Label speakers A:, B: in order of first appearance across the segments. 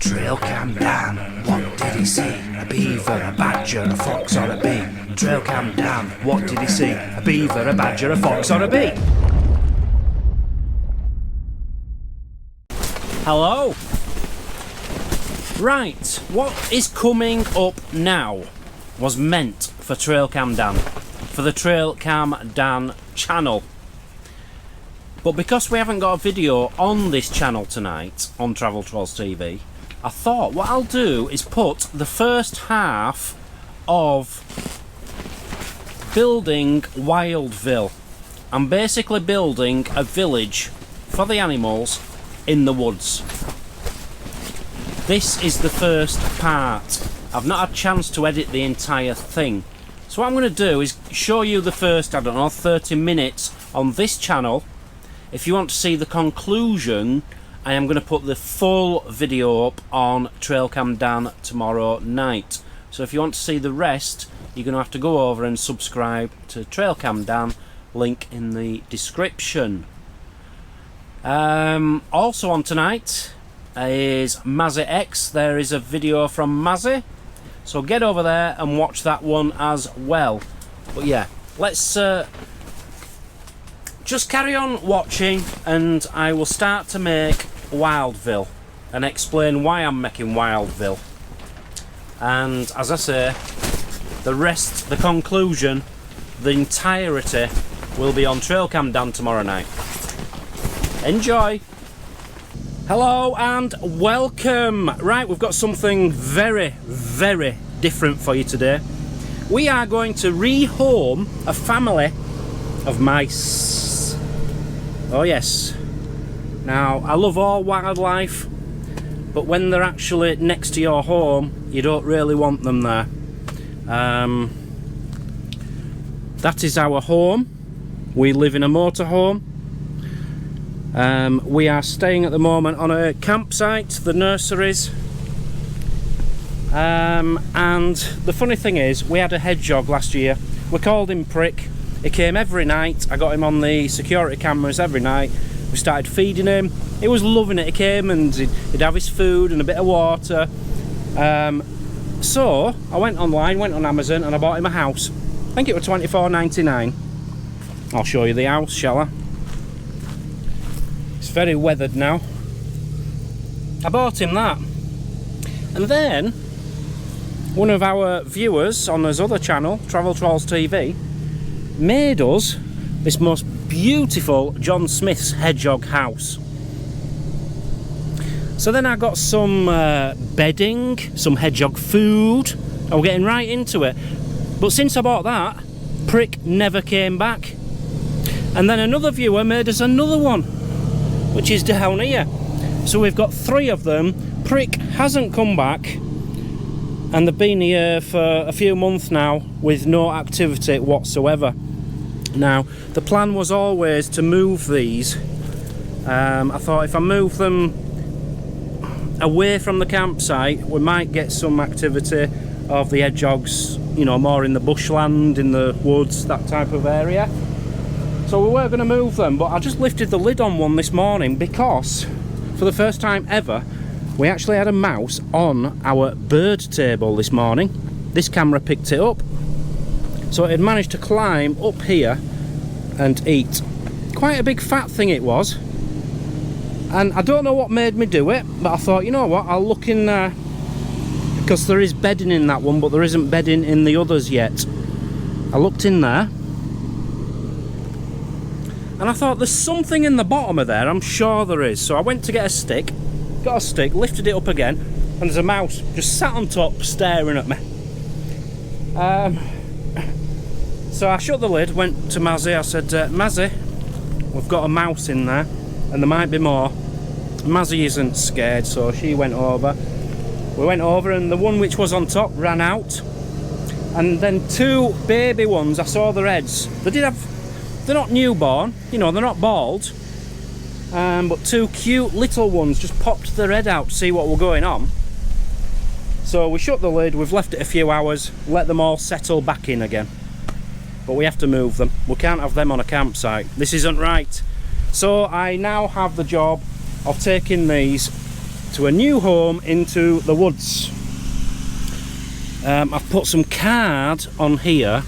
A: Trailcam Dan, what did he see? A beaver, a badger, a fox or a bee? Trailcam Dan, what did he see? A beaver, a badger, a fox or a bee?
B: Hello. Right, what is coming up now was meant for Trailcam Dan, for the Trailcam Dan channel. But because we haven't got a video on this channel tonight, on Travel Trolls TV, I thought what I'll do is put the first half of building Wildville. I'm basically building a village for the animals in the woods. This is the first part. I've not had a chance to edit the entire thing. So what I'm going to do is show you the first, 30 minutes on this channel. If you want to see the conclusion, I am going to put the full video up on Trailcam Dan tomorrow night. So if you want to see the rest, you're going to have to go over and subscribe to Trailcam Dan, link in the description. Also on tonight is Mazzy X. There is a video from Mazzy, so get over there and watch that one as well. But yeah, let's just carry on watching and I will start to make Wildville and explain why I'm making Wildville. And as I say, the rest, the conclusion, the entirety will be on Trailcam Dan tomorrow night. Enjoy! Hello and welcome! Right, we've got something very, very different for you today. We are going to rehome a family of mice. Oh yes. Now, I love all wildlife, but when they're actually next to your home, you don't really want them there. That is our home. We live in a motorhome. We are staying at the moment on a campsite, the nurseries. And the funny thing is, we had a hedgehog last year. We called him Prick. He came every night. I got him on the security cameras every night. We started feeding him. He was loving it. He came and he'd have his food and a bit of water. So I went online, went on Amazon, and I bought him a house. I think it was $24.99. I'll show you the house, shall I? It's very weathered now. I bought him that. And then one of our viewers on his other channel, Travel Trolls TV, made us this most beautiful John Smith's hedgehog house. So then I got some bedding, some hedgehog food, and we're getting right into it. But since I bought that, Prick never came back. And then another viewer made us another one, which is down here. So we've got 3 of them. Prick hasn't come back, and they've been here for a few months now with no activity whatsoever. Now, the plan was always to move these. I thought if I move them away from the campsite, we might get some activity of the hedgehogs, you know, more in the bushland, in the woods, that type of area. So we were going to move them, but I just lifted the lid on one this morning because for the first time ever, we actually had a mouse on our bird table this morning. This camera picked it up. So it had managed to climb up here and eat. Quite a big fat thing it was. And I don't know what made me do it, but I thought, you know what, I'll look in there. Because there is bedding in that one, but there isn't bedding in the others yet. I looked in there. And I thought, there's something in the bottom of there, I'm sure there is. So I went to get a stick, got a stick, lifted it up again, and there's a mouse just sat on top staring at me. So I shut the lid, went to Mazzy, I said, Mazzy, we've got a mouse in there, and there might be more. Mazzy isn't scared, so she went over. We went over, and the one which was on top ran out. And then 2 baby ones, I saw their heads. They're not newborn, you know, they're not bald. But 2 cute little ones just popped their head out to see what was going on. So we shut the lid, we've left it a few hours, let them all settle back in again. But we have to move them. We can't have them on a campsite. This isn't right. So I now have the job of taking these to a new home into the woods. I've put some card on here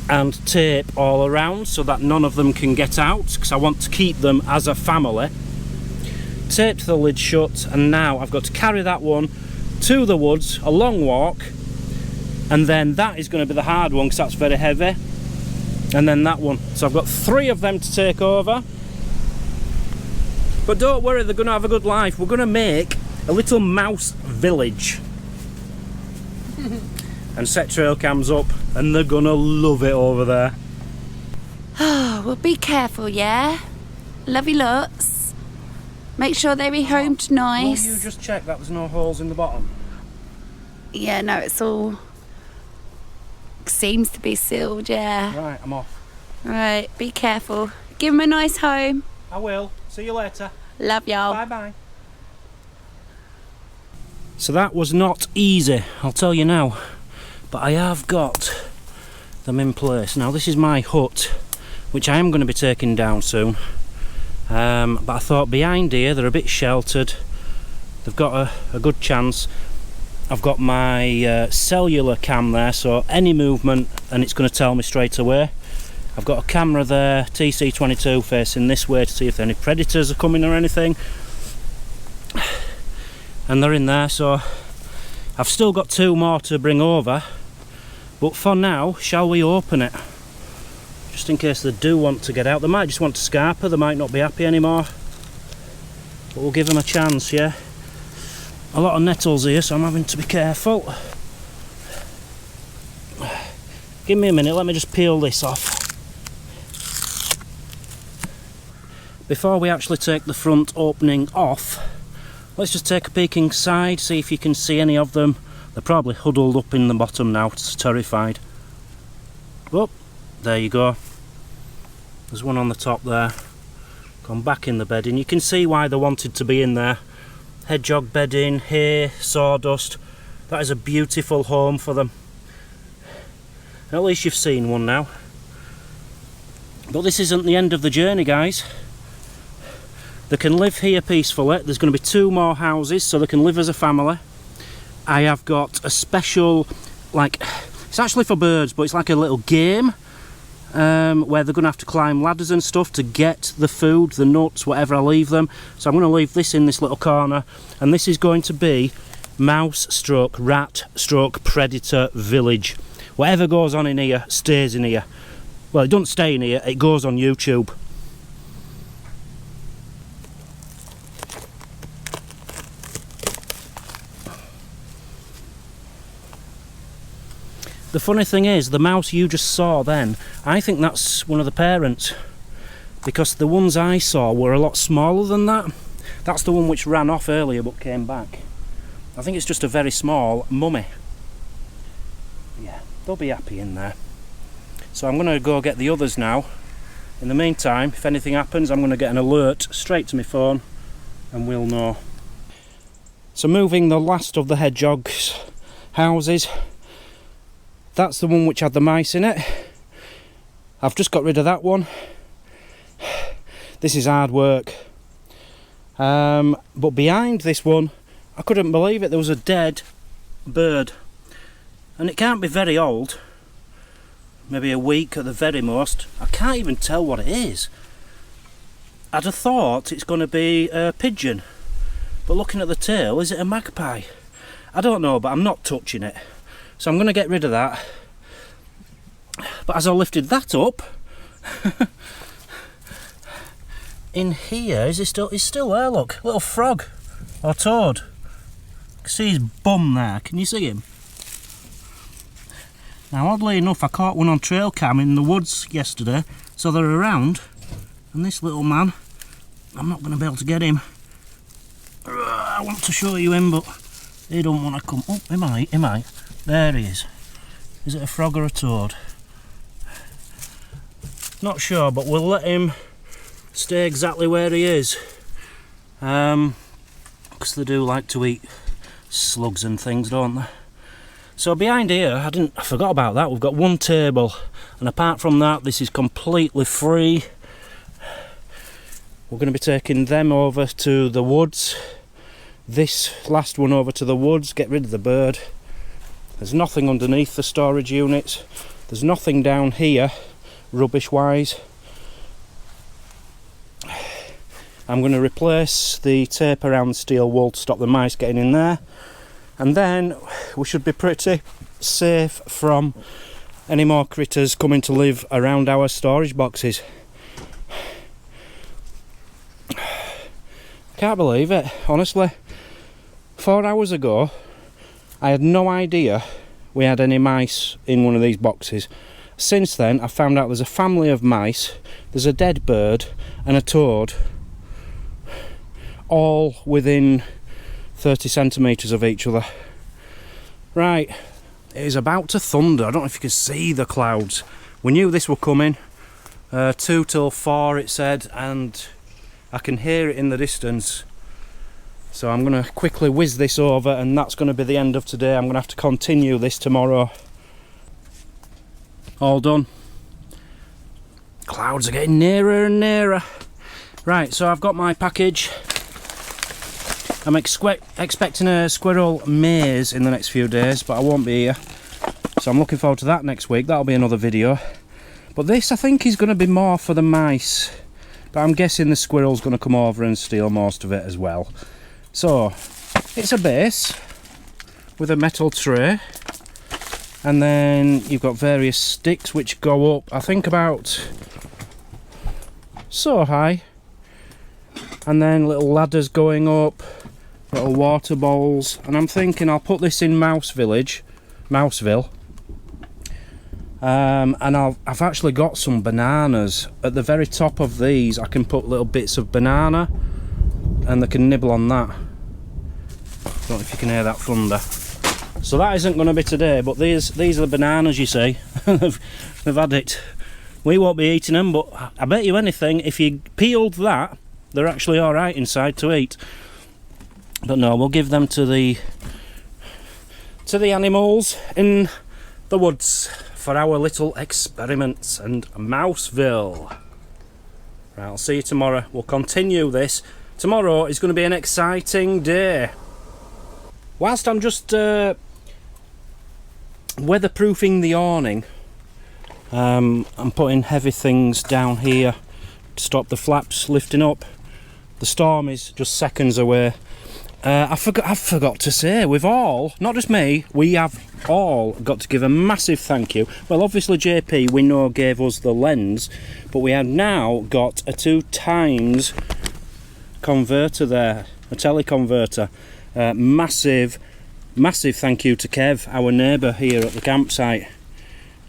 B: and tape all around so that none of them can get out, because I want to keep them as a family. Taped the lid shut, and now I've got to carry that one to the woods, a long walk, and then that is going to be the hard one because that's very heavy, and then that one. So I've got 3 of them to take over. But don't worry, they're going to have a good life. We're going to make a little mouse village and set trail cams up, and they're going to love it over there.
C: Oh, well, be careful, yeah? Love you lots. Make sure they be home tonight.
B: Will you just check that there's no holes in the bottom?
C: Yeah, no, it's all... seems to be sealed, yeah.
B: Right, I'm off.
C: Right, be careful. Give them a nice home.
B: I will. See you later.
C: Love y'all.
B: Bye-bye. So that was not easy, I'll tell you now. But I have got them in place. Now this is my hut, which I am going to be taking down soon. But I thought behind here they're a bit sheltered. They've got a good chance. I've got my cellular cam there, so any movement and it's going to tell me straight away. I've got a camera there, TC22, facing this way to see if any predators are coming or anything. And they're in there, so I've still got 2 more to bring over. But for now, shall we open it? Just in case they do want to get out. They might just want to scarper, they might not be happy anymore. But we'll give them a chance, yeah? A lot of nettles here, so I'm having to be careful. Give me a minute, let me just peel this off. Before we actually take the front opening off, let's just take a peek inside, see if you can see any of them. They're probably huddled up in the bottom now, terrified. Oh, there you go. There's one on the top there. Gone back in the bedding. You can see why they wanted to be in there. Hedgehog bedding, hay, sawdust. That is a beautiful home for them. At least you've seen one now. But this isn't the end of the journey, guys. They can live here peacefully. There's going to be 2 more houses so they can live as a family. I have got a special, like, it's actually for birds, but it's like a little game where they're going to have to climb ladders and stuff to get the food, the nuts, whatever I leave them. So I'm going to leave this in this little corner, and this is going to be mouse stroke rat stroke predator village. Whatever goes on in here stays in here. Well, it doesn't stay in here, it goes on YouTube. The funny thing is, the mouse you just saw then, I think that's one of the parents, because the ones I saw were a lot smaller than that. That's the one which ran off earlier but came back. I think it's just a very small mummy. Yeah, they'll be happy in there. So I'm going to go get the others now. In the meantime, if anything happens, I'm going to get an alert straight to my phone and we'll know. So moving the last of the hedgehogs' houses. That's the one which had the mice in it. I've just got rid of that one. This is hard work. But behind this one, I couldn't believe it, there was a dead bird. And it can't be very old. Maybe a week at the very most. I can't even tell what it is. I'd have thought it's going to be a pigeon. But looking at the tail, is it a magpie? I don't know, but I'm not touching it. So I'm going to get rid of that. But as I lifted that up, in here, is he still? He's still there, look. Little frog or toad. You can see his bum there. Can you see him? Now, oddly enough, I caught one on trail cam in the woods yesterday, so they're around. And this little man, I'm not going to be able to get him. I want to show you him, but he don't want to come. Oh, he might. There he is. Is it a frog or a toad? Not sure, but we'll let him stay exactly where he is. Because they do like to eat slugs and things, don't they? So behind here, I forgot about that. We've got one table, and apart from that, this is completely free. We're going to be taking them over to the woods. this last one over to the woods, get rid of the bird. There's nothing underneath the storage units. There's nothing down here, rubbish wise. I'm going to replace the tape around the steel wool to stop the mice getting in there. And then we should be pretty safe from any more critters coming to live around our storage boxes. Can't believe it, honestly. 4 hours ago, I had no idea we had any mice in one of these boxes. Since then, I found out there's a family of mice, there's a dead bird and a toad, all within 30 centimetres of each other. Right, it is about to thunder. I don't know if you can see the clouds. We knew this were coming. 2 till 4 it said, and I can hear it in the distance. So I'm going to quickly whiz this over, and that's going to be the end of today. I'm going to have to continue this tomorrow. All done. Clouds are getting nearer and nearer. Right, so I've got my package. I'm expecting a squirrel maze in the next few days, but I won't be here. So I'm looking forward to that next week. That'll be another video. But this, I think, is going to be more for the mice. But I'm guessing the squirrel's going to come over and steal most of it as well. So, it's a base with a metal tray. And then you've got various sticks which go up, I think about so high. And then little ladders going up, little water bowls. And I'm thinking I'll put this in Mouseville. And I've actually got some bananas. At the very top of these I can put little bits of banana and they can nibble on that. Don't know if you can hear that thunder. So that isn't going to be today, but these are the bananas, you see. They've had it. We won't be eating them, but I bet you anything, if you peeled that, they're actually alright inside to eat. But no, we'll give them to the animals in the woods for our little experiments and Mouseville. Right, I'll see you tomorrow. We'll continue this. Tomorrow is going to be an exciting day. Whilst I'm just weatherproofing the awning, I'm putting heavy things down here to stop the flaps lifting up. The storm is just seconds away. I forgot to say, we've all, not just me, we have all got to give a massive thank you. Well, obviously JP, we know, gave us the lens, but we have now got a 2x converter there, a teleconverter. Massive thank you to Kev, our neighbour here at the campsite.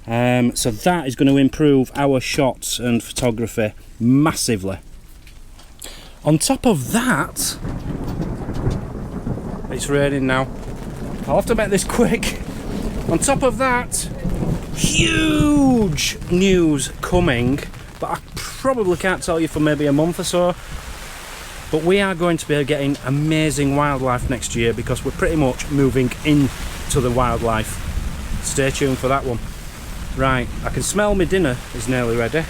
B: So that is going to improve our shots and photography massively. On top of that, it's raining now. I'll have to make this quick. On top of that, huge news coming, but I probably can't tell you for maybe a month or so. But we are going to be getting amazing wildlife next year because we're pretty much moving into the wildlife. Stay tuned for that one. Right, I can smell my dinner is nearly ready.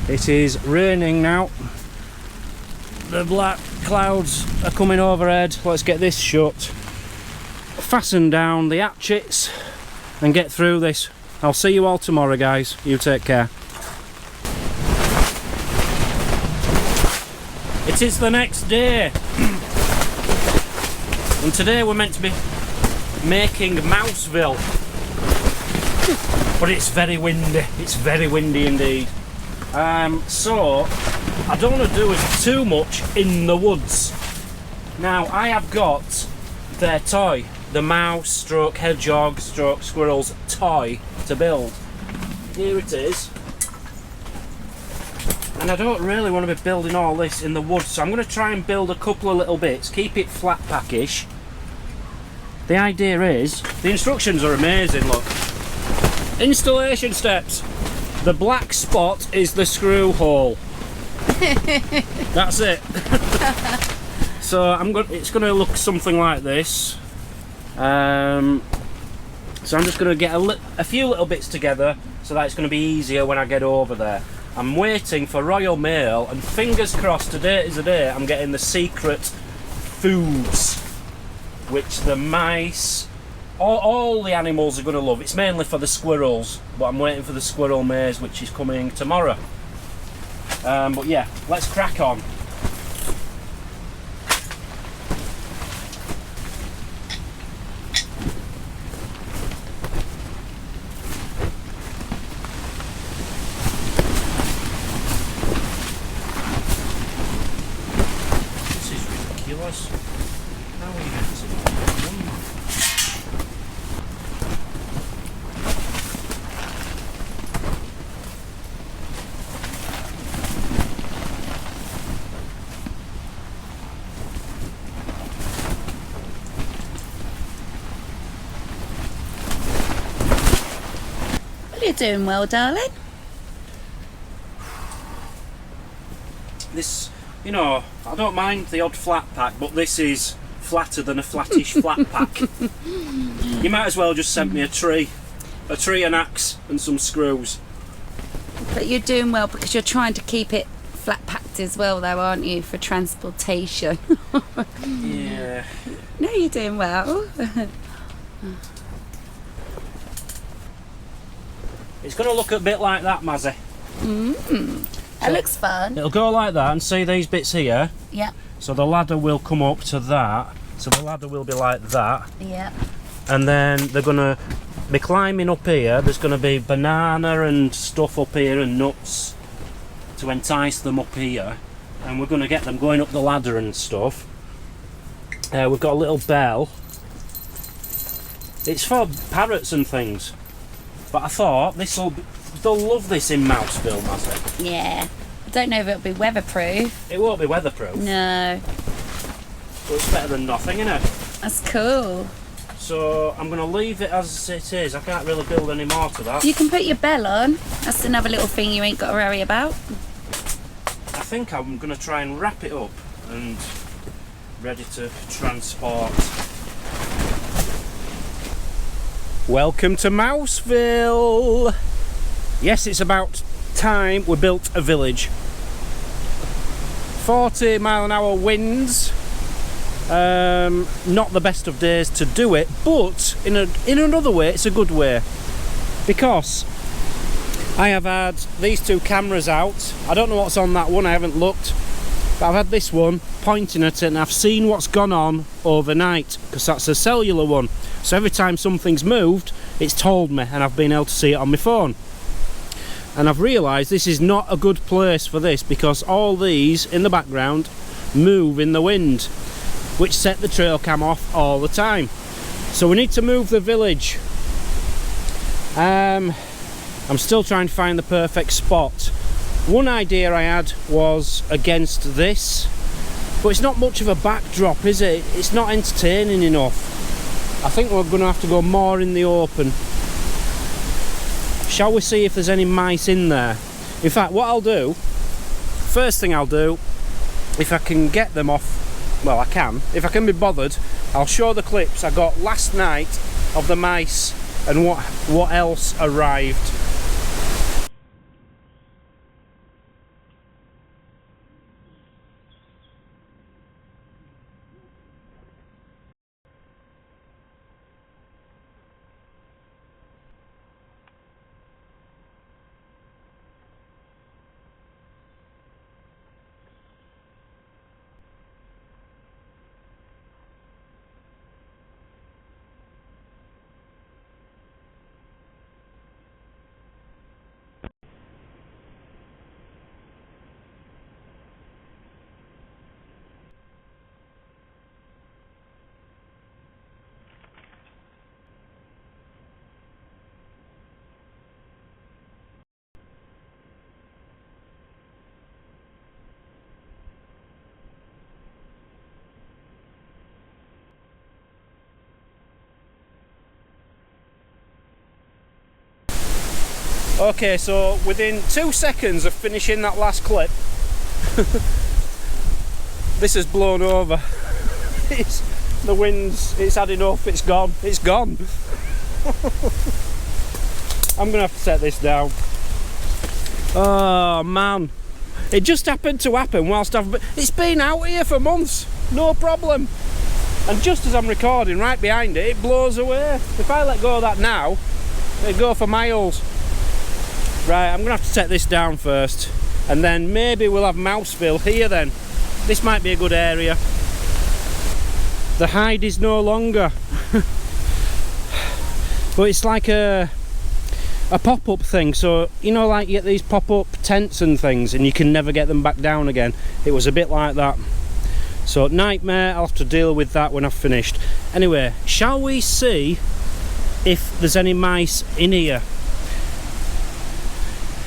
B: It is raining now. The black clouds are coming overhead. Let's get this shut. Fasten down the hatchets and get through this. I'll see you all tomorrow, guys. You take care. It is the next day. And today we're meant to be making Mouseville. But it's very windy. It's very windy indeed. So I don't want to do too much in the woods. Now I have got their toy, the mouse stroke hedgehog stroke squirrel's toy to build. Here it is. And I don't really want to be building all this in the woods, so I'm going to try and build a couple of little bits, keep it flat packish. The idea is, the instructions are amazing, look. Installation steps. The black spot is the screw hole. That's it. So it's going to look something like this. So I'm just going to get a few little bits together so that it's going to be easier when I get over there. I'm waiting for Royal Mail, and fingers crossed today is the day I'm getting the secret foods, which the mice, all the animals are going to love. It's mainly for the squirrels, but I'm waiting for the squirrel maze, which is coming tomorrow. But yeah, let's crack on. This is ridiculous. How are you meant to do that?
C: Well, you're doing well, darling.
B: This, you know, I don't mind the odd flat pack, but this is flatter than a flattish flat pack. You might as well just send me a tree, an axe, and some screws.
C: But you're doing well because you're trying to keep it flat packed as well, though, aren't you, for transportation?
B: Yeah.
C: No, you're doing well.
B: It's going to look a bit like that, Mazzy.
C: That looks fun.
B: It'll go like that, and see these bits here?
C: Yeah,
B: So the ladder will come up to that. So the ladder will be like that.
C: yeah.
B: And then they're going to be climbing up here. There's going to be banana and stuff up here and nuts to entice them up here. And we're going to get them going up the ladder and stuff. We've got a little bell. It's for parrots and things. But I thought they'll love this in Mouseville, Mazzy.
C: Yeah. I don't know if it'll be weatherproof.
B: It won't be weatherproof,
C: No.
B: but it's better than nothing, isn't it?
C: That's cool.
B: So I'm going to leave it as it is. I can't really build any more to that.
C: You can put your bell on. That's another little thing you ain't got to worry about.
B: I think I'm going to try and wrap it up and ready to transport. Welcome to Mouseville! Yes, it's about time we built a village. 40-mile-an-hour winds. Not the best of days to do it, but in another way, it's a good way. Because I have had these two cameras out. I don't know what's on that one, I haven't looked. But I've had this one pointing at it and I've seen what's gone on overnight, because that's a cellular one. So every time something's moved, it's told me and I've been able to see it on my phone. And I've realised this is not a good place for this, because all these in the background move in the wind, which set the trail cam off all the time. So we need to move the village. I'm still trying to find the perfect spot. One idea I had was against this, but it's not much of a backdrop, is it? It's not entertaining enough. I think we're going to have to go more in the open. Shall we see if there's any mice in there? In fact, what I'll do, first thing I'll do, if I can get them off, well, I can, if I can be bothered, I'll show the clips I got last night of the mice and what else arrived. Okay, so within 2 seconds of finishing that last clip, this has blown over. The wind's, it's had enough, it's gone. I'm gonna have to set this down. Oh man, It just happened to happen whilst it's been out here for months, no problem. And just as I'm recording, right behind it, it blows away. If I let go of that now, it'd go for miles. Right, I'm gonna have to take this down first, and then maybe we'll have Mouseville here then. This might be a good area. The hide is no longer. But it's like a pop-up thing, so you know, like you get these pop-up tents and things and you can never get them back down again. It was a bit like that. So nightmare, I'll have to deal with that when I've finished. Anyway, shall we see if there's any mice in here?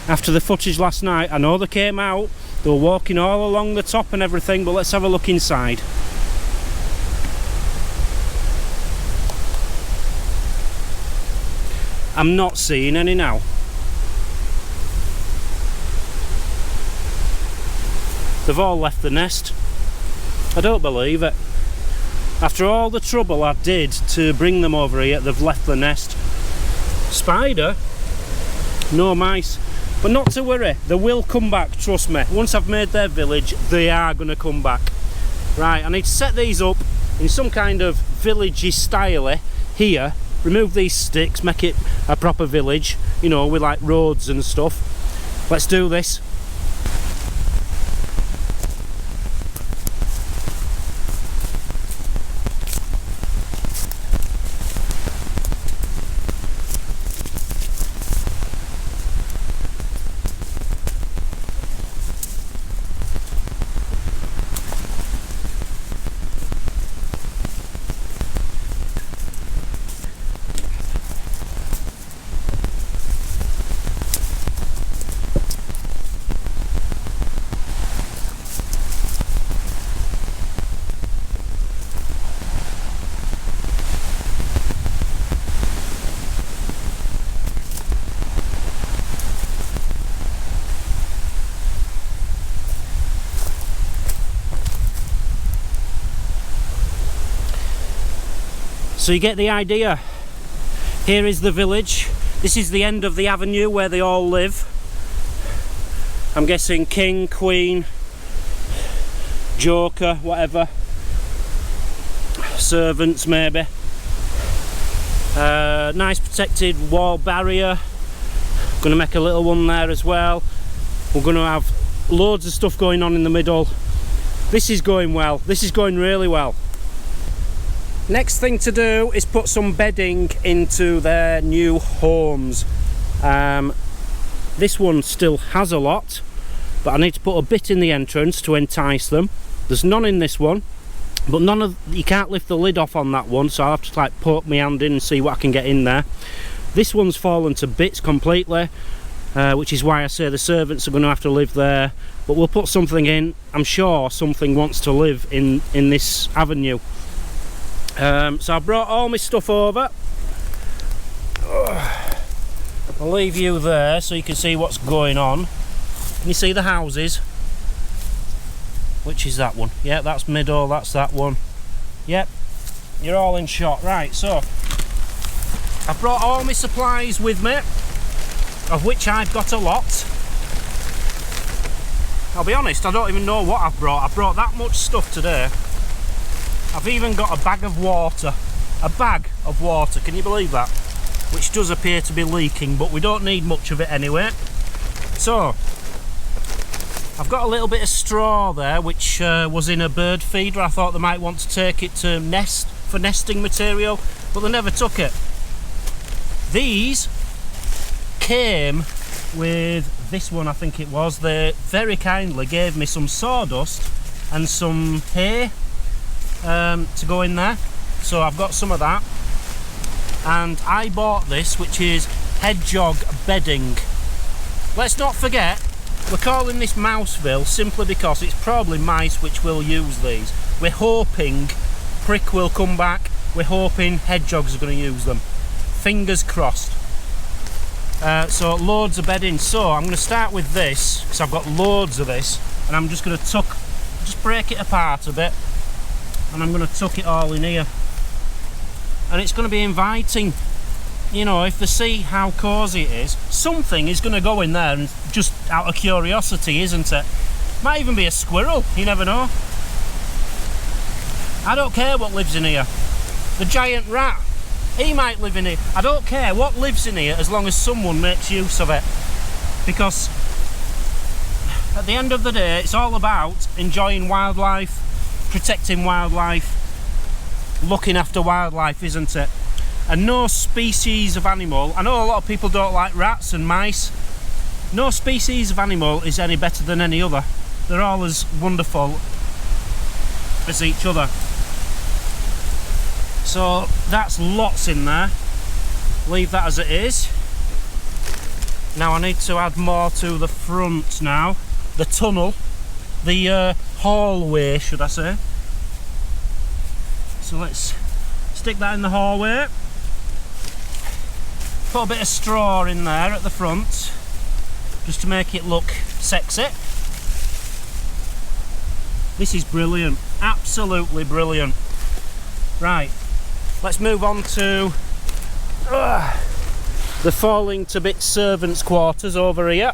B: After the footage last night, I know they came out, they were walking all along the top and everything, but let's have a look inside. I'm not seeing any now. They've all left the nest. I don't believe it. After all the trouble I did to bring them over here, they've left the nest. Spider? No mice. But not to worry, they will come back, trust me. Once I've made their village, they are going to come back. Right, I need to set these up in some kind of villagey style here. Remove these sticks, make it a proper village, you know, with like roads and stuff. Let's do this. So you get the idea. Here is the village. This is the end of the avenue where they all live. I'm guessing king, queen, joker, whatever. Servants maybe. Nice protected wall barrier. Gonna make a little one there as well. We're gonna have loads of stuff going on in the middle. This is going well. This is going really well. Next thing to do is put some bedding into their new homes. This one still has a lot, but I need to put a bit in the entrance to entice them. There's none in this one, but you can't lift the lid off on that one, so I'll have to like poke my hand in and see what I can get in there. This one's fallen to bits completely, which is why I say the servants are going to have to live there, but we'll put something in. I'm sure something wants to live in this avenue. So I brought all my stuff over. I'll leave you there so you can see what's going on. Can you see the houses? Which is that one? Yeah, that's middle, that's that one. Yep, you're all in shot. Right, so I've brought all my supplies with me, of which I've got a lot. I'll be honest, I don't even know what I've brought. I brought that much stuff today. I've even got a bag of water. A bag of water, can you believe that? Which does appear to be leaking, but we don't need much of it anyway. So, I've got a little bit of straw there, which was in a bird feeder. I thought they might want to take it to nest, for nesting material, but they never took it. These came with this one, I think it was. They very kindly gave me some sawdust and some hay to go in there, so I've got some of that. And I bought this, which is hedgehog bedding. Let's not forget, we're calling this Mouseville simply because it's probably mice which will use these. We're hoping Prick will come back, we're hoping hedgehogs are going to use them. Fingers crossed. So loads of bedding. So I'm going to start with this, because I've got loads of this, and I'm just going to just break it apart a bit, and I'm going to tuck it all in here, and it's going to be inviting. you know, if they see how cosy it is, something is going to go in there, and just out of curiosity, isn't it? Might even be a squirrel, you never know. I don't care what lives in here. The giant rat, he might live in here. I don't care what lives in here as long as someone makes use of it. Because at the end of the day, it's all about enjoying wildlife, protecting wildlife, looking after wildlife, isn't it? And no species of animal, I know a lot of people don't like rats and mice, no species of animal is any better than any other. They're all as wonderful as each other. So that's lots in there. Leave that as it is. Now I need to add more to the front now. The tunnel, the hallway, should I say. So let's stick that in the hallway. Put a bit of straw in there at the front, just to make it look sexy. This is brilliant, absolutely brilliant. Right, let's move on to the falling to bits servants' quarters over here.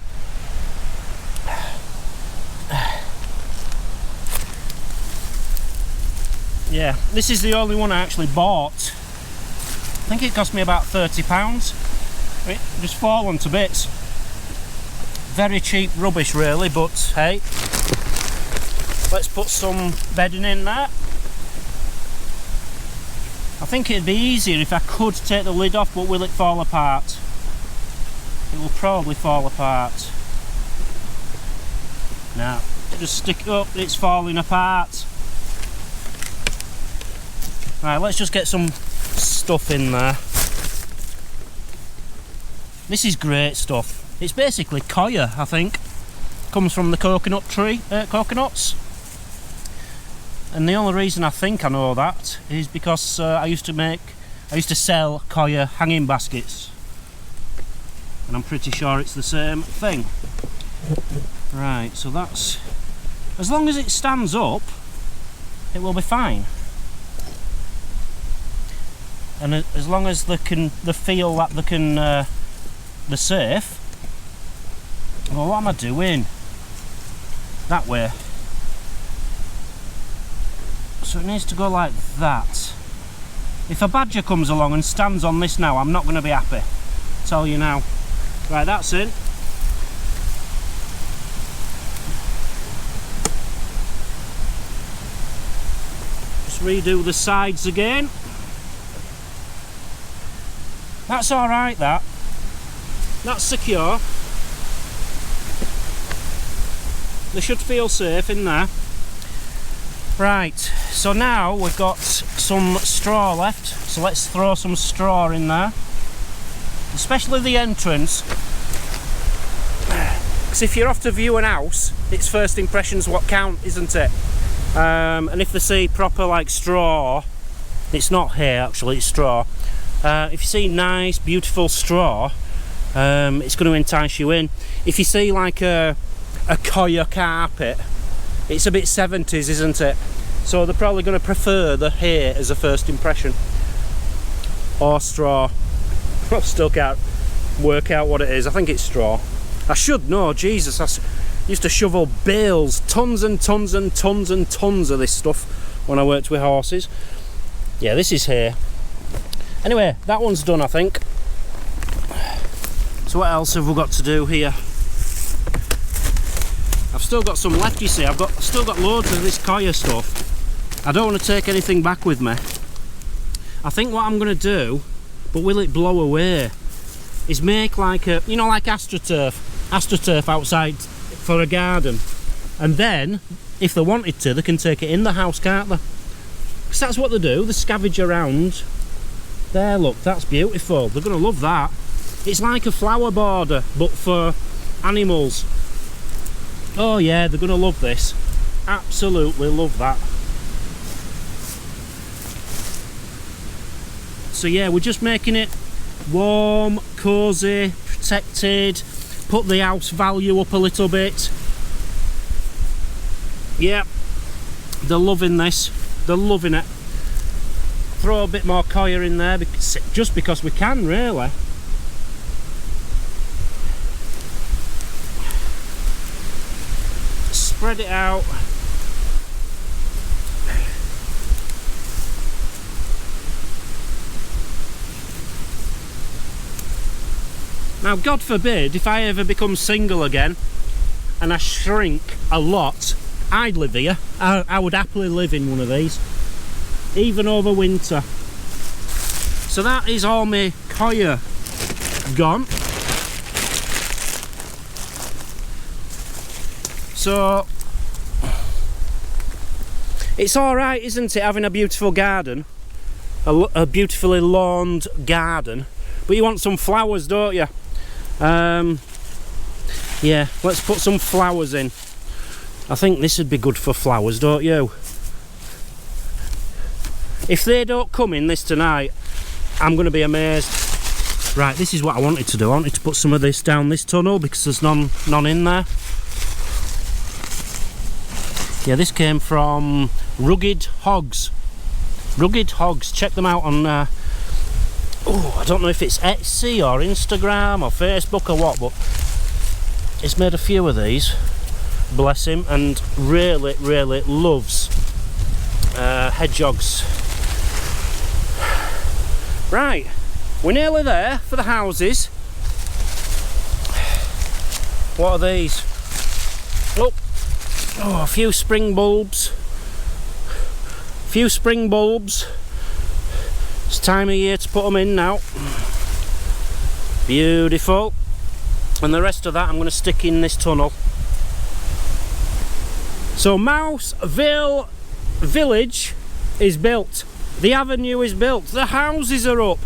B: Yeah, this is the only one I actually bought. I think it cost me about £30. It just fallen to bits. Very cheap rubbish really, but hey. Let's put some bedding in there. I think it'd be easier if I could take the lid off, but will it fall apart? It will probably fall apart. Now, just stick it up, it's falling apart. Right, let's just get some stuff in there. This is great stuff. It's basically coir, I think. Comes from the coconut tree, coconuts. And the only reason I think I know that is because I used to sell coir hanging baskets. And I'm pretty sure it's the same thing. Right, so that's, as long as it stands up, it will be fine. And as long as they feel that they're safe. Well, what am I doing? That way. So it needs to go like that. If a badger comes along and stands on this now, I'm not going to be happy. I'll tell you now. Right, that's in. Just redo the sides again. That's alright, that. That's secure. They should feel safe in there. Right, so now we've got some straw left, so let's throw some straw in there. Especially the entrance. Because if you're off to view an house, it's first impressions what count, isn't it? And if they see proper like straw, it's not hay actually, it's straw. If you see nice, beautiful straw, it's going to entice you in. If you see like a coir carpet, it's a bit 70s, isn't it? So they're probably going to prefer the hay as a first impression. Or straw. I still can't work out what it is. I think it's straw. I should know, Jesus. I used to shovel bales, tons and tons and tons and tons of this stuff when I worked with horses. Yeah, this is hay. Anyway, that one's done, I think. So what else have we got to do here? I've still got some left, you see. I've still got loads of this coir stuff. I don't want to take anything back with me. I think what I'm going to do, but will it blow away, is make like a, you know, like astroturf outside for a garden. And then, if they wanted to, they can take it in the house, can't they? Because that's what they do, they scavenge around. There, look, that's beautiful. They're going to love that. It's like a flower border, but for animals. Oh yeah, they're going to love this. Absolutely love that. So yeah, we're just making it warm, cosy, protected, put the house value up a little bit. Yeah, they're loving this. They're loving it. throw a bit more coir in there, just because we can, really. Spread it out. Now, God forbid, if I ever become single again and I shrink a lot, I'd live here. I would happily live in one of these, even over winter. So that is all my coir gone. So it's alright, isn't it, having a beautiful garden, a beautifully lawned garden, but you want some flowers, don't you? Yeah, let's put some flowers in. I think this would be good for flowers, don't you? If they don't come in this tonight, I'm going to be amazed. Right, this is what I wanted to do. I wanted to put some of this down this tunnel because there's none in there. Yeah, this came from Rugged Hogs. Rugged Hogs, check them out on oh, I don't know if it's Etsy or Instagram or Facebook or what, but he's made a few of these, bless him, and really loves hedgehogs. Right, we're nearly there for the houses. What are these? Oh, a few spring bulbs. It's time of year to put them in now. Beautiful. And the rest of that I'm going to stick in this tunnel. So Mouseville Village is built. The avenue is built. The houses are up.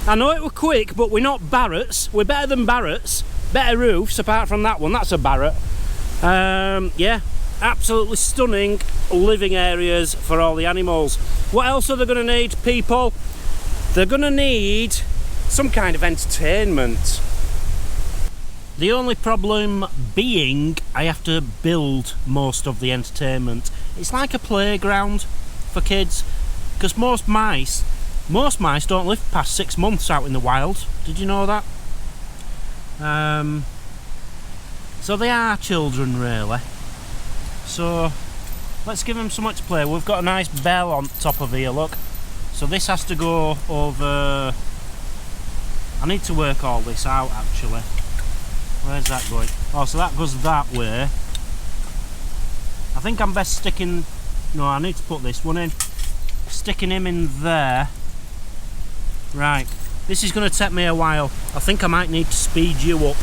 B: I know it were quick, but we're not Barretts. We're better than Barretts. Better roofs apart from that one. That's a Barrett. Yeah, absolutely stunning living areas for all the animals. What else are they going to need, people? They're going to need some kind of entertainment. The only problem being I have to build most of the entertainment. It's like a playground for kids, because most mice don't live past 6 months out in the wild. Did you know that? So they are children, really. So let's give them something to play. We've got a nice bell on top of here, look. So this has to go over. I need to work all this out actually. Where's that going? Oh, so that goes that way. I think I'm best sticking. No, I need to put this one in. Sticking him in there. Right. This is going to take me a while. I think I might need to speed you up.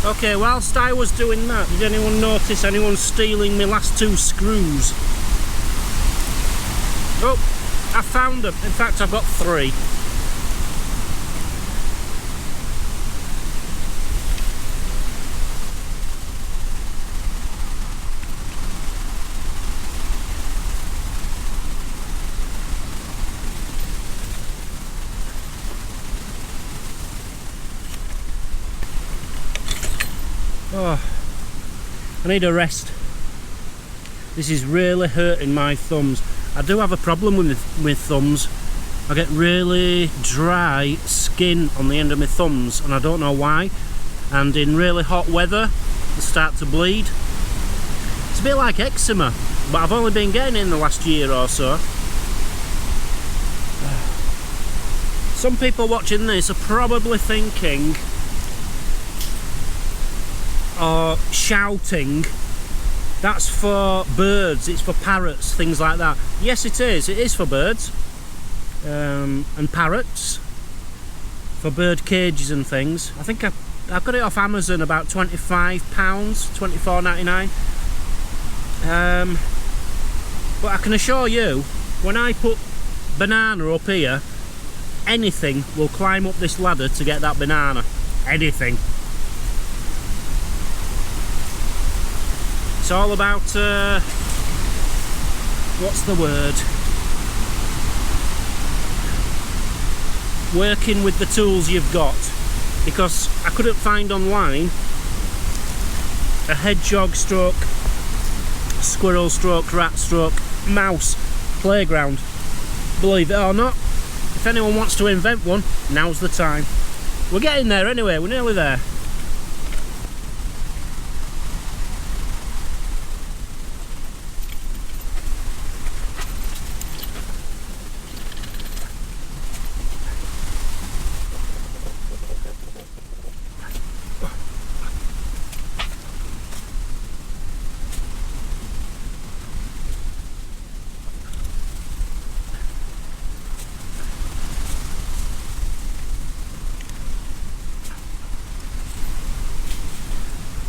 B: Okay, whilst I was doing that, did anyone notice anyone stealing my last 2 screws? Oh, I found them. In fact, I've got 3. Oh, I need a rest. This is really hurting my thumbs. I do have a problem with thumbs. I get really dry skin on the end of my thumbs and I don't know why. And in really hot weather, they start to bleed. It's a bit like eczema, but I've only been getting it in the last year or so. Some people watching this are probably thinking or shouting, that's for birds, it's for parrots, things like that. Yes, it is for birds and parrots, for bird cages and things. I think I got it off Amazon about £25, £24.99. But I can assure you, when I put banana up here, anything will climb up this ladder to get that banana. Anything. It's all about, what's the word? Working with the tools you've got. Because I couldn't find online a hedgehog stroke, squirrel stroke, rat stroke, mouse playground. Believe it or not, if anyone wants to invent one, now's the time. We're getting there anyway, we're nearly there.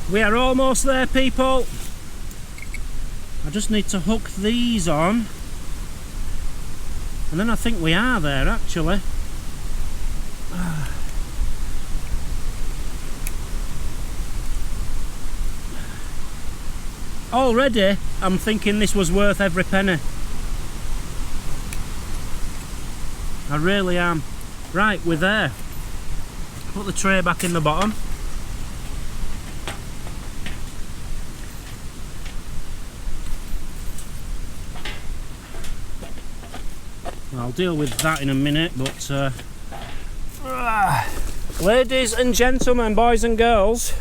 B: We are almost there, people. I just need to hook these on, and then I think we are there actually. Already I'm thinking this was worth every penny. I really am. Right, we're there. Put the tray back in the bottom. I'll deal with that in a minute, but ladies and gentlemen, boys and girls,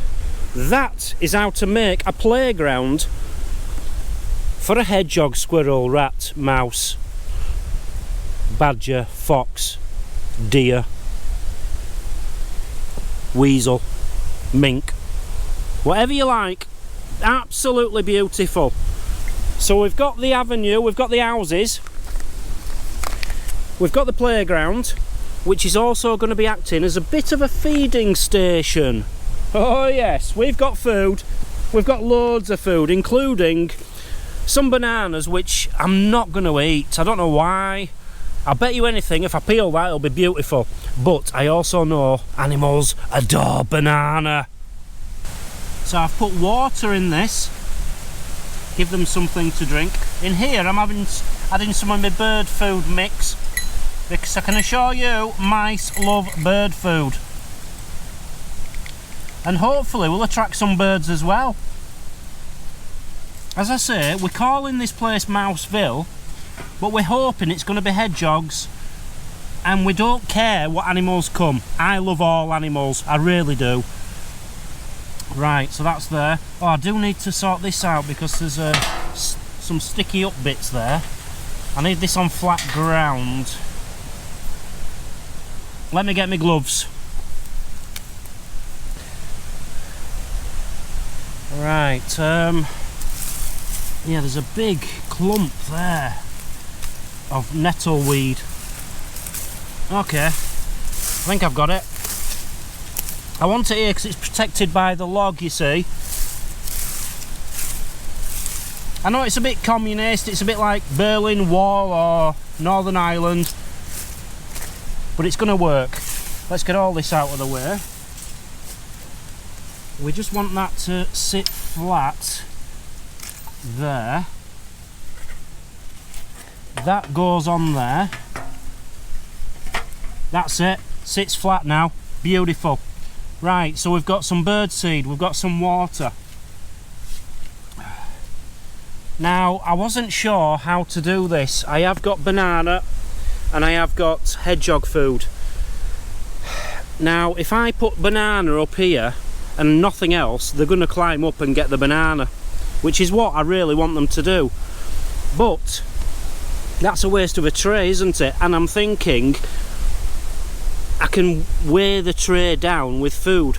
B: that is how to make a playground for a hedgehog, squirrel, rat, mouse, badger, fox, deer, weasel, mink, whatever you like. Absolutely beautiful. So we've got the avenue, we've got the houses, we've got the playground, which is also going to be acting as a bit of a feeding station. Oh yes, we've got food. We've got loads of food, including some bananas, which I'm not going to eat. I don't know why. I'll bet you anything, if I peel that, it'll be beautiful. But I also know animals adore banana. So I've put water in this. Give them something to drink. In here, I'm adding some of my bird food mix, because I can assure you, mice love bird food. And hopefully we'll attract some birds as well. As I say, we're calling this place Mouseville, but we're hoping it's going to be hedgehogs, and we don't care what animals come. I love all animals, I really do. Right, so that's there. Oh, I do need to sort this out because there's some sticky up bits there. I need this on flat ground. Let me get my gloves. Right, yeah, there's a big clump there of nettleweed. Okay, I think I've got it. I want it here because it's protected by the log, you see. I know it's a bit communist, it's a bit like Berlin Wall or Northern Ireland, but it's going to work. Let's get all this out of the way. We just want that to sit flat there. That goes on there. That's it, sits flat now. Beautiful. Right, so we've got some bird seed, we've got some water. Now, I wasn't sure how to do this. I have got banana and I have got hedgehog food. Now, if I put banana up here and nothing else, they're going to climb up and get the banana, which is what I really want them to do. But that's a waste of a tray, isn't it? And I'm thinking I can weigh the tray down with food.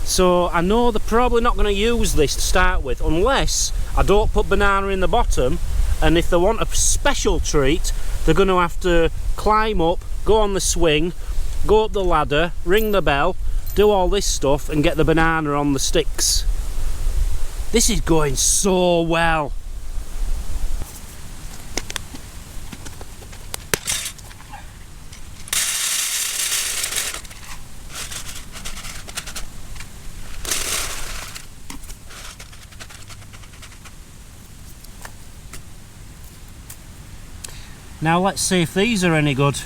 B: So I know they're probably not going to use this to start with, unless I don't put banana in the bottom, and if they want a special treat, they're going to have to climb up, go on the swing, go up the ladder, ring the bell, do all this stuff and get the banana on the sticks. This is going so well. Now let's see if these are any good.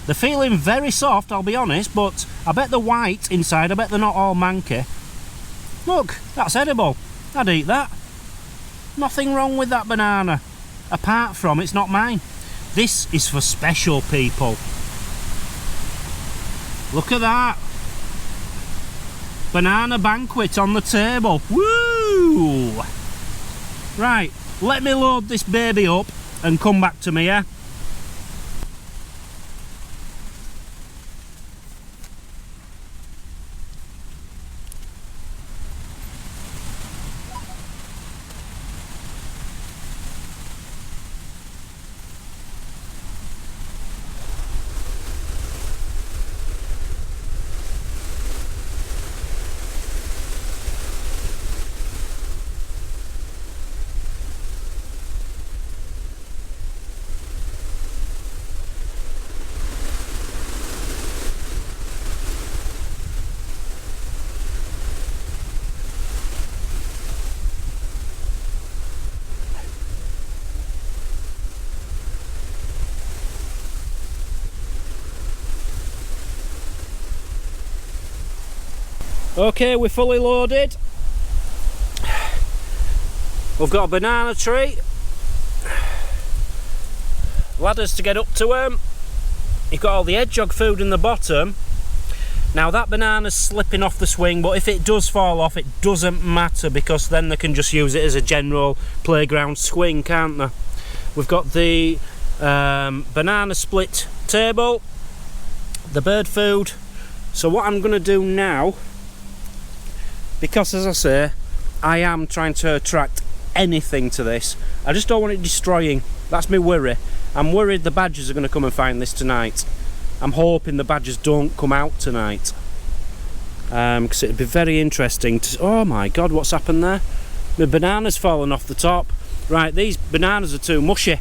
B: They're feeling very soft, I'll be honest, but I bet they're white inside. I bet they're not all manky. Look, that's edible. I'd eat that. Nothing wrong with that banana. Apart from it's not mine. This is for special people. Look at that. Banana banquet on the table. Woo! Right, let me load this baby up and come back to me, yeah? Okay, we're fully loaded. We've got a banana tree, ladders to get up to them. You've got all the hedgehog food in the bottom. Now that banana's slipping off the swing, but if it does fall off, it doesn't matter, because then they can just use it as a general playground swing, can't they? We've got the banana split table, the bird food. So what I'm going to do now, because as I say, I am trying to attract anything to this, I just don't want it destroying. That's my worry. I'm worried the badgers are going to come and find this tonight. I'm hoping the badgers don't come out tonight, because it'd be very interesting to... Oh my god, what's happened there? My banana's fallen off the top. Right, these bananas are too mushy.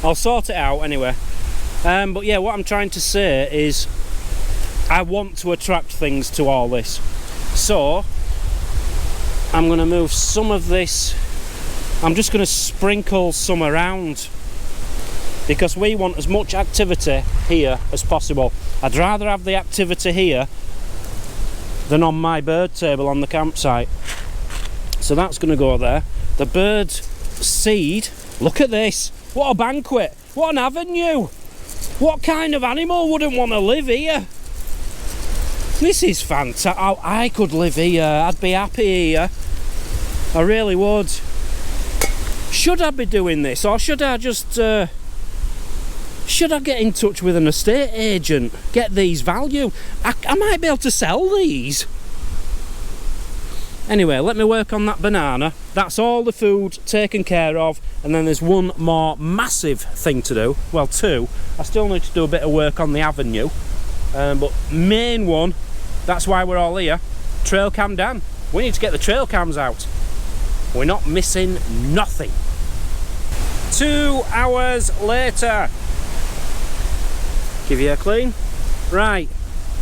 B: I'll sort it out anyway. But yeah, what I'm trying to say is I want to attract things to all this. So I'm going to move some of this. I'm just going to sprinkle some around, because we want as much activity here as possible. I'd rather have the activity here than on my bird table on the campsite. So that's going to go there. The bird seed, look at this. What a banquet. What an avenue. What kind of animal wouldn't want to live here? This is fantastic. Oh, I could live here. I'd be happy here. I really would. Should I be doing this, or should I just should I get in touch with an estate agent, get these value? I might be able to sell these. Anyway, let me work on that banana. That's all the food taken care of, and then there's one more massive thing to do. Well, two. I still need to do a bit of work on the avenue, but main one, that's why we're all here. Trail cam Dan. We need to get the trail cams out. We're not missing nothing. 2 hours later. Give you a clean. Right,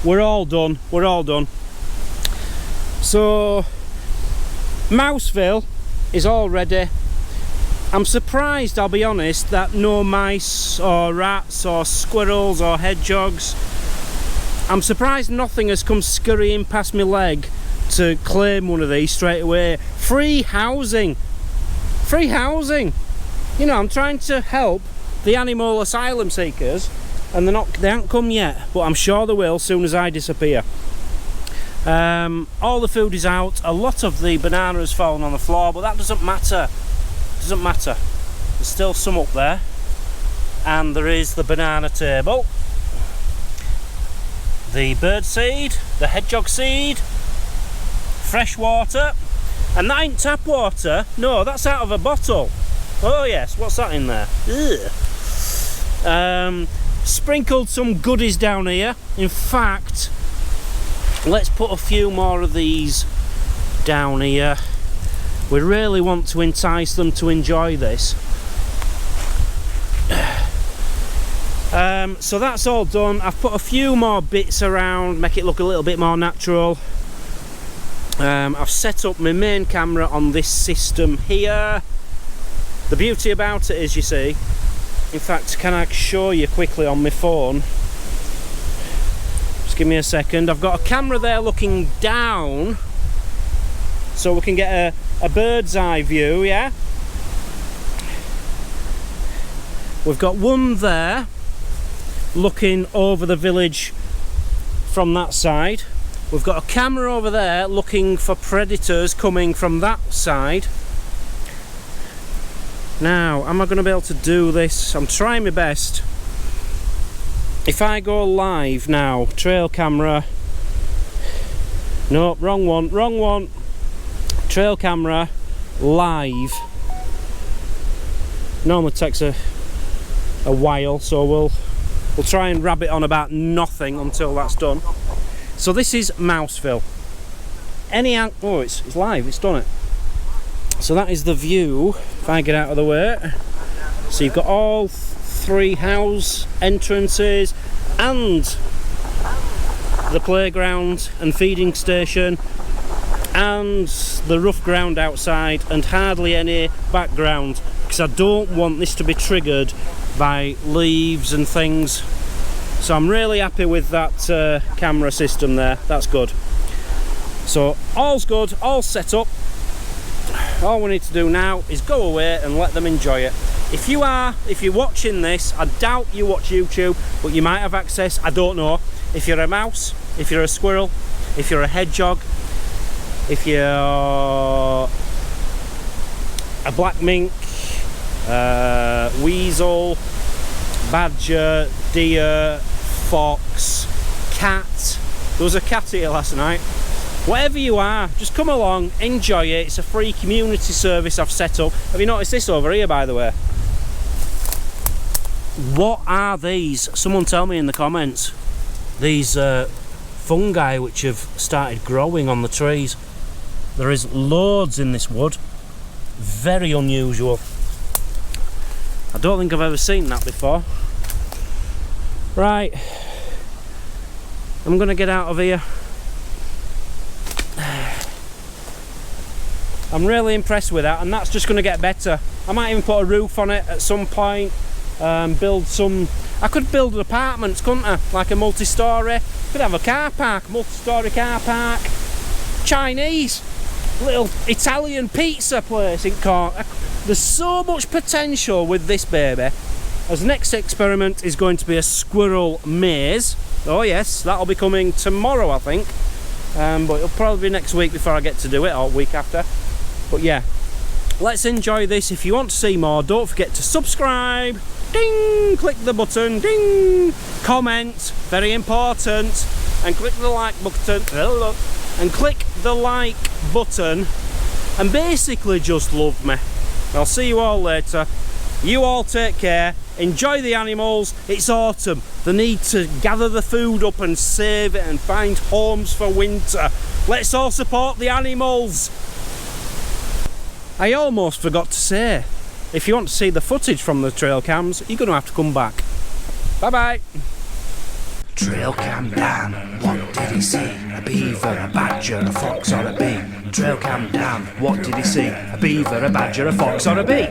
B: we're all done. We're all done. So Mouseville is all ready. I'm surprised, I'll be honest, that no mice or rats or squirrels or hedgehogs. I'm surprised nothing has come scurrying past my leg to claim one of these straight away. Free housing. Free housing. You know, I'm trying to help the animal asylum seekers, and they haven't come yet, but I'm sure they will as soon as I disappear. All the food is out. A lot of the banana has fallen on the floor, but that doesn't matter. Doesn't matter. There's still some up there, and there is the banana table, the bird seed, the hedgehog seed, fresh water, and that ain't tap water. No, that's out of a bottle. Oh yes, what's that in there? Ugh. Sprinkled some goodies down here. In fact, let's put a few more of these down here. We really want to entice them to enjoy this. So that's all done. I've put a few more bits around, make it look a little bit more natural. I've set up my main camera on this system here. The beauty about it is, you see, in fact, can I show you quickly on my phone? Just give me a second. I've got a camera there looking down, so we can get a bird's eye view, yeah? We've got one there looking over the village from that side. We've got a camera over there looking for predators coming from that side. Now, am I going to be able to do this? I'm trying my best. If I go live now, trail camera. No, wrong one. Trail camera, live. Normally takes a while, so we'll try and rabbit on about nothing until that's done. So this is Mouseville. Oh, it's live, it's done it. So that is the view, if I get out of the way. So you've got all 3 house entrances and the playground and feeding station and the rough ground outside, and hardly any background, because I don't want this to be triggered by leaves and things. So I'm really happy with that camera system there. That's good. So all's good, all set up. All we need to do now is go away and let them enjoy it. If you're watching this, I doubt you watch YouTube, but you might have access, I don't know. If you're a mouse, if you're a squirrel, if you're a hedgehog, if you're a black mink, weasel, badger, deer, fox, cat. There was a cat here last night. Whatever you are, just come along, enjoy it. It's a free community service I've set up. Have you noticed this over here, by the way? What are these? Someone tell me in the comments. These fungi which have started growing on the trees. There is loads in this wood. Very unusual. I don't think I've ever seen that before. Right, I'm gonna get out of here. I'm really impressed with that, and that's just gonna get better. I might even put a roof on it at some point. Build some. I could build apartments, couldn't I? Like a multi-story. Could have a car park, multi-story car park. Chinese, little Italian pizza place in Cork. There's so much potential with this baby. As next experiment is going to be a squirrel maze. Oh yes, that'll be coming tomorrow, I think. But it'll probably be next week before I get to do it, or week after. But yeah, let's enjoy this. If you want to see more, don't forget to subscribe. Ding! Click the button. Ding! Comment, very important. And click the like button. And click the like button. And basically just love me. I'll see you all later. You all take care. Enjoy the animals. It's autumn. They need to gather the food up and save it and find homes for winter. Let's all support the animals. I almost forgot to say, if you want to see the footage from the trail cams, you're going to have to come back. Bye bye.
A: Trail cam Dan, what did he see? A beaver, a badger, a fox or a bee? Trail cam Dan, what did he see? A beaver, a badger, a fox or a bee?